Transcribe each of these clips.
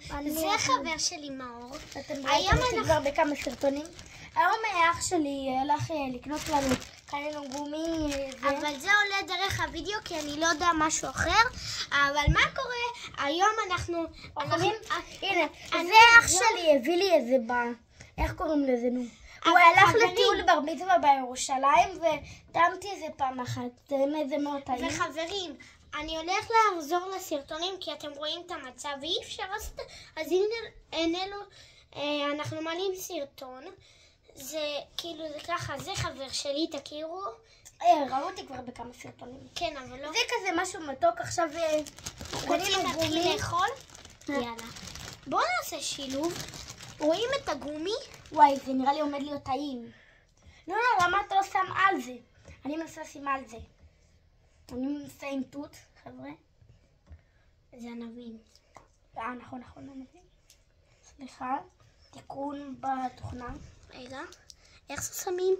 זה חבר שלי מאור. אתם רואים כבר בכמה סרטונים. היום אח שלי הלך לקנות לנו, קנינו גומי. אבל זה עולה דרך הוידאו כי אני לא יודע משהו אחר. אבל מה קורה? היום אנחנו... הנה, זה אח שלי הביא לי איזה איך קוראים לזה נו? הוא הלך לטיול בר מצווה בירושלים וטעמתי איזה פעם אחת. זה מאוד טעים. וחברים, אני הולך לחזור לסרטונים כי אתם רואים את המצב ואי אפשר לעשות. אז הנה אנחנו מעלים סרטון. זה כאילו זה ככה, זה חבר שלי, תכירו. ראו אותי כבר בכמה סרטונים. כן, אבל לא. זה כזה משהו מתוק עכשיו. רוצים להתחיל לאכול? יאללה. בואו נעשה שילוב. רואים את הגומי? וואי, זה נראה לי עומד להיות טעים. לא, למה אתה לא שם על זה? אני מנסה לשים על זה. אני מנסה עם תות, חבר'ה. זה ענבים. נכון, ענבים. סליחה, תיקון בתוכנה. רגע, איך זה שמים?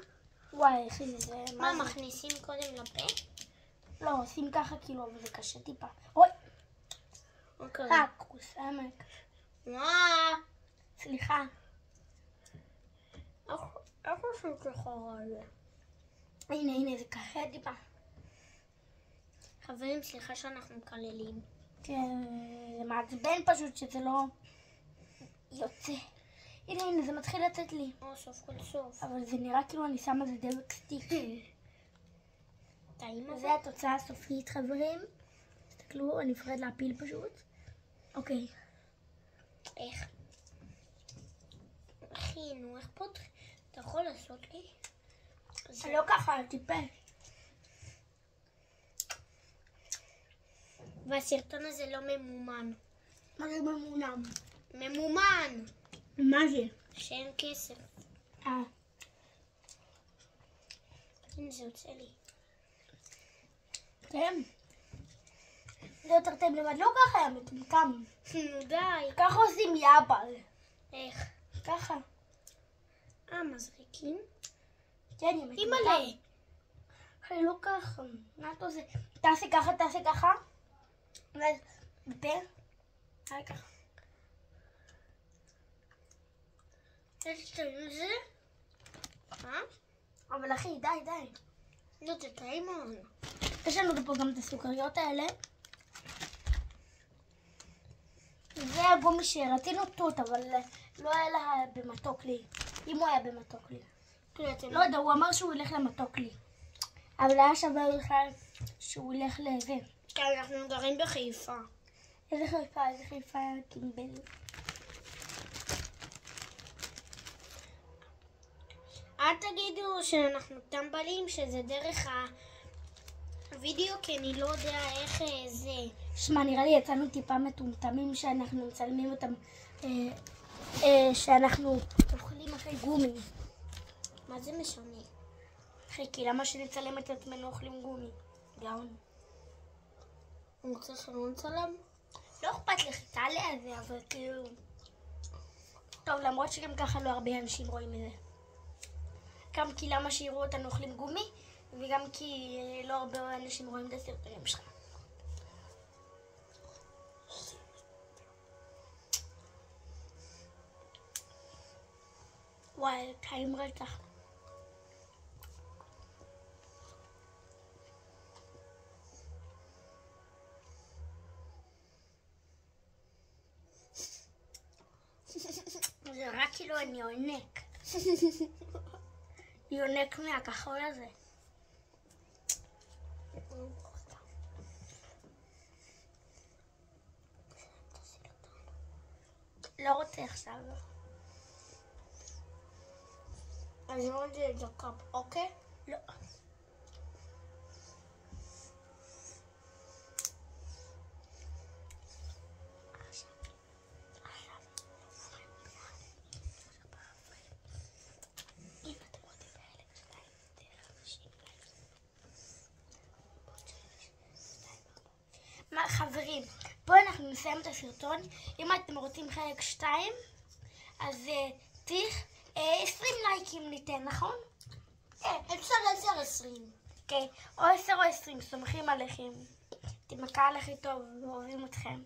וואי, אחי, זה... מה, מכניסים קודם לפה? לא, עושים ככה כאילו, אבל זה קשה טיפה. אוי! אוקיי. כוס עמק. מה? סליחה. איך עושים ככה רעיון? הנה, זה קשה טיפה. חברים, סליחה שאנחנו מקללים. כן, זה מעצבן פשוט שזה לא יוצא. הנה, זה מתחיל לצאת לי. סוף כל סוף. אבל זה נראה כאילו אני שמה זה דבק סטיק. טעים אבל? זה התוצאה הסופית, חברים. תסתכלו, אני מפחד להפיל פשוט. אוקיי. איך? אחי, נו, איך פותחים? אתה יכול לעשות לי? זה לא ככה, טיפה. והסרטון הזה לא ממומן. מה זה ממונם? ממומן! מה זה? שאין כסף. הנה זה יוצא לי. כן. זה יותר טעים לבד, לא ככה היה מטומטם. נו די. ככה עושים יאבל. איך? ככה. מזריקים? כן, היא מטומטם. אימא'לה. אחי, לא ככה. נתו זה. תעשי ככה. ואז בפה. היי ככה. איזה טעים זה? אבל אחי, די. לא, זה טעים מאוד. יש לנו פה גם את הסוכריות האלה. זה הגומי שרצינו תות, אבל לא היה לה במתוק לי. אם הוא היה במתוק לי. לא יודע, הוא אמר שהוא ילך למתוק לי. אבל היה שווה בכלל שהוא ילך לזה. כן, אנחנו גרים בחיפה. איזה חיפה קימבל. אל תגידו שאנחנו טמבלים, שזה דרך הוידאו, כי אני לא יודע איך זה. שמע, נראה לי יצאנו טיפה מטומטמים שאנחנו מצלמים אותם, שאנחנו אוכלים אחרי גומי. מה זה משנה? אחי, כי למה שנצלם את עצמנו אוכלים גומי? גאון. אני רוצה שלא נצלם? לא אכפת לך, תעלה על זה, אבל כאילו... טוב, למרות שגם ככה לא הרבה אנשים רואים את זה. גם כי למה שיראו אותנו אוכלים גומי, וגם כי לא הרבה אנשים רואים את הסרטונים שלך. וואי, טעים רצח. זה רק כאילו אני יונק. יונק מהכחול הזה. לא רוצה עכשיו. אז לא רוצה את דקה, אוקיי? לא. חברים, פה אנחנו נסיים את הסרטון. אם אתם רוצים חלק 2, אז צריך 20 לייקים ניתן, נכון? 10-20. כן, או 10 או 20, סומכים עליכם. אתם הקהל הכי טוב, אוהבים אתכם.